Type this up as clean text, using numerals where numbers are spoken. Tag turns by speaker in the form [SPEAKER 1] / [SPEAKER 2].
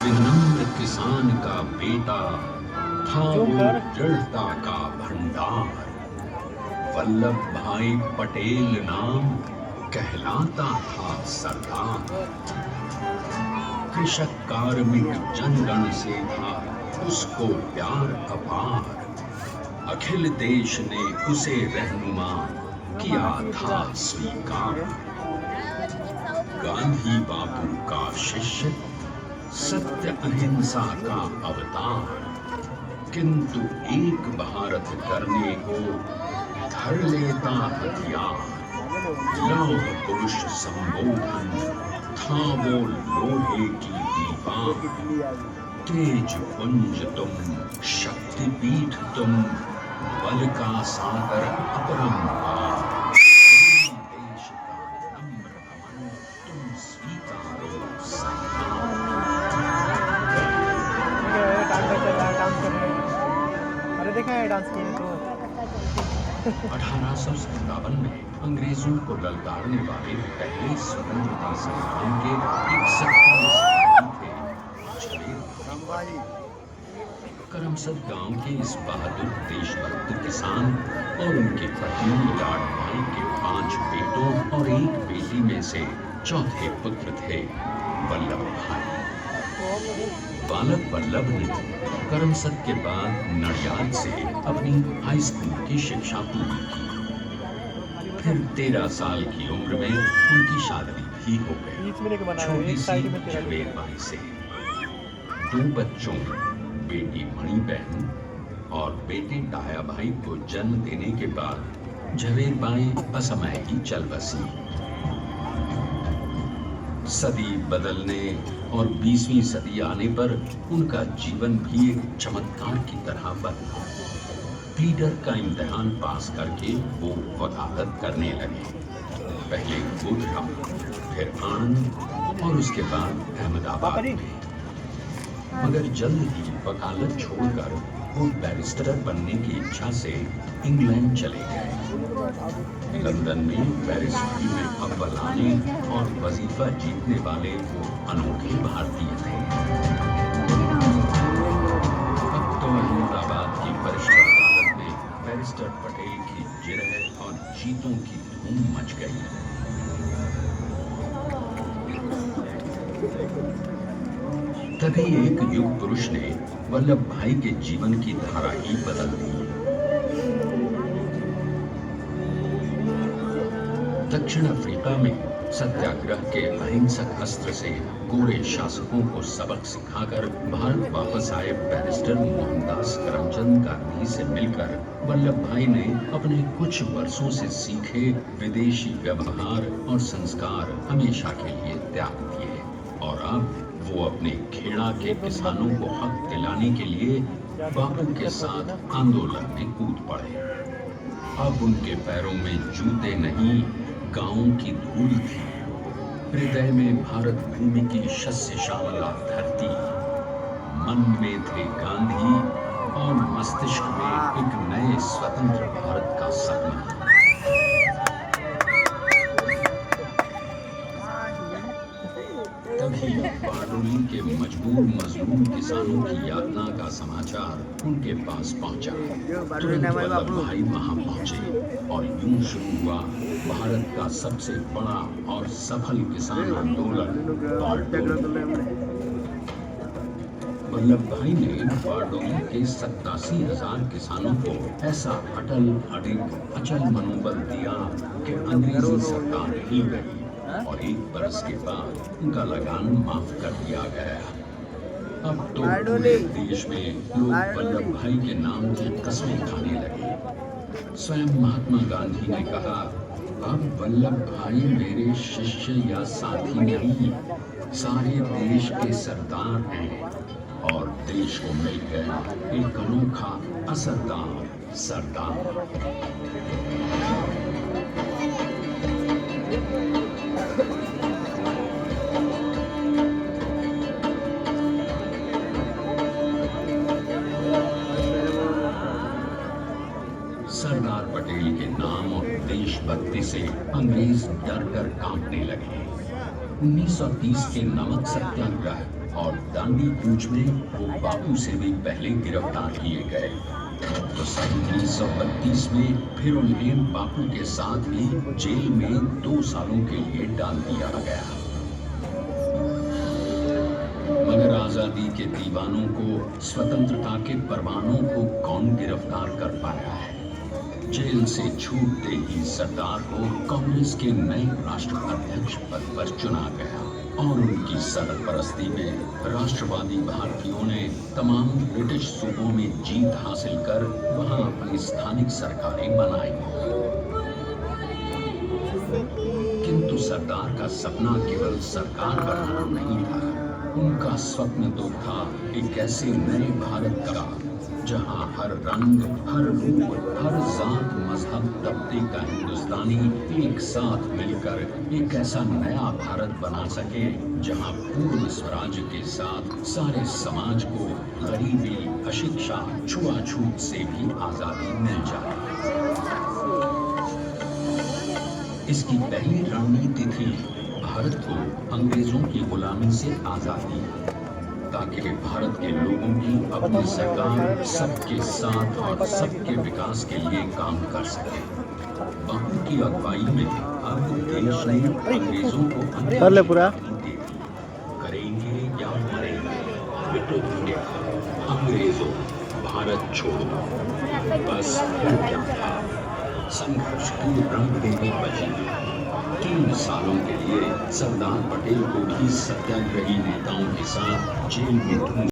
[SPEAKER 1] विनम्र किसान का बेटा था वो दृढ़ता का भंडार। वल्लभ भाई पटेल नाम कहलाता था सरदार। कृषक कार्मिक जनगण से था उसको प्यार अपार। अखिल देश ने उसे रहनुमा किया था स्वीकार। गांधी बापू का शिष्य, सत्य अहिंसा का अवतार, किंतु एक भारत करने को धर लेता हथियार। लौह पुरुष संबोधन था वो लोहे की दीवार। तेज पुंज तुम, शक्ति पीठ तुम, बल का सागर अपरंपार। देश का नम्र अमन तुम स्वीकारो सम्मान।
[SPEAKER 2] अरे देखा है डांस किए तो
[SPEAKER 1] 1857 में अंग्रेजों को ललकारने वाले पहले स्वतंत्रता संग्राम के एक सक्रिय थे झवेर। करमसद गांव के इस बहादुर देशभक्त किसान और उनके पत्नी लाडभाई के 5 बेटों और एक बेटी में से चौथे पुत्र थे वल्लभ भाई। बालक वल्लभ ने करमसद के बाद नडियाद से अपनी हाई स्कूल की शिक्षा पूरी की। फिर 13 साल की उम्र में उनकी शादी भी हो गई छोटी सी झवेर बाई से। 2 बच्चों, बेटी मणि बहन और बेटे डाया भाई को जन्म देने के बाद झवेर बाई असमय ही चल बसी। सदी बदलने और 20वीं सदी आने पर उनका जीवन भी एक चमत्कार की तरह बदला। प्लीडर का इम्तिहान पास करके वो वकालत करने लगे। पहले गोधरा, फिर आनंद और उसके बाद अहमदाबाद में। मगर जल्द ही वकालत छोड़कर वो बैरिस्टर बनने की इच्छा से इंग्लैंड चले गए। लंदन में बैरिस्टरी में अव्वल आने और वजीफा जीतने वाले वो अनोखे भारतीय थे। अब तो अहमदाबाद की वरिष्ठ अदालत में बैरिस्टर पटेल की जिरह और जीतों की धूम मच गई। तभी एक युग पुरुष ने वल्लभ भाई के जीवन की धारा ही बदल दी। दक्षिण अफ्रीका में सत्याग्रह के अहिंसक अस्त्र से गोरे शासकों को सबक सिखाकर भारत वापस आए बैरिस्टर मोहनदास करमचंद गांधी से मिलकर वल्लभ भाई ने अपने कुछ वर्षों से सीखे विदेशी व्यवहार और संस्कार हमेशा के लिए त्याग दिए और अब वो अपने खेड़ा के किसानों को हक दिलाने के लिए बापू के साथ आंदोलन में कूद पड़े। अब उनके पैरों में जूते नहीं, गांवों की धूल थी। हृदय में भारत भूमि की शस्य श्यामला धरती। मन में थे गांधी और मस्तिष्क में एक नए स्वतंत्र भारत का सपना। तभी बारडोली के मजबूर मजलूम किसानों की यातना का समाचार उनके पास पहुंचा। तुरंत वल्लभ भाई वहां पहुंचे और यूं शुरू हुआ भारत का सबसे बड़ा और सफल किसान आंदोलन बारडोली। वल्लभ भाई ने बारडोली के 87,000 किसानों को ऐसा अटल, अडिग, अचल मनोबल दिया कि अंग्रेजी सरकार हिल गई और 1 बरस के बाद उनका लगान माफ कर दिया गया। अब तो पूरे देश में लोग वल्लभ भाई के नाम की कस्में खाने लगे। स्वयं महात्मा गांधी ने कहा, अब वल्लभ भाई मेरे शिष्य या साथी नहीं, सारे देश के सरदार हैं और देश को मिल गया एक अनोखा असरदार सरदार। सरदार पटेल के नाम और देशभक्ति से अंग्रेज डर कर कांपने लगे। 1930 के नमक सत्याग्रह और दांडी कूच में वो बापू से भी पहले गिरफ्तार किए गए। तो 1932 में फिर उन्हें बापू के साथ ही जेल में 2 सालों के लिए डाल दिया गया। मगर आजादी के दीवानों को, स्वतंत्रता के परवानों को कौन गिरफ्तार कर पाया है? जेल से छूटते ही सरदार को कांग्रेस के नए राष्ट्राध्यक्ष पद पर चुना गया और उनकी सरपरस्ती में राष्ट्रवादी भारतीयों ने तमाम ब्रिटिश सूबों में जीत हासिल कर वहां अपनी स्थानिक सरकारें बनाई। किंतु सरदार का सपना केवल सरकार बनाना नहीं था। उनका स्वप्न तो था एक ऐसे नए भारत का जहां हर रंग, हर रूप, हर जात, मजहब, तबके का हिंदुस्तानी एक साथ मिलकर एक ऐसा नया भारत बना सके जहां पूर्ण स्वराज्य के साथ सारे समाज को गरीबी, अशिक्षा, छुआछूत से भी आजादी मिल जाए। इसकी पहली रणनीति थी भारत को अंग्रेजों की गुलामी से आजादी, ताकि भारत के लोगों की अपनी सरकार सबके साथ और सबके विकास के लिए काम कर सके। बापू की अगुवाई में अब देश ने अंग्रेजों को
[SPEAKER 2] कर ले पूरा।
[SPEAKER 1] करेंगे या मरेंगे, मिटो इंडिया, अंग्रेजों भारत छोड़ो। बस फिर क्या था, संघर्ष की रणभूमि बची। 3 सालों के लिए सरदार पटेल को भी सत्याग्रही नेताओं के साथ जेल में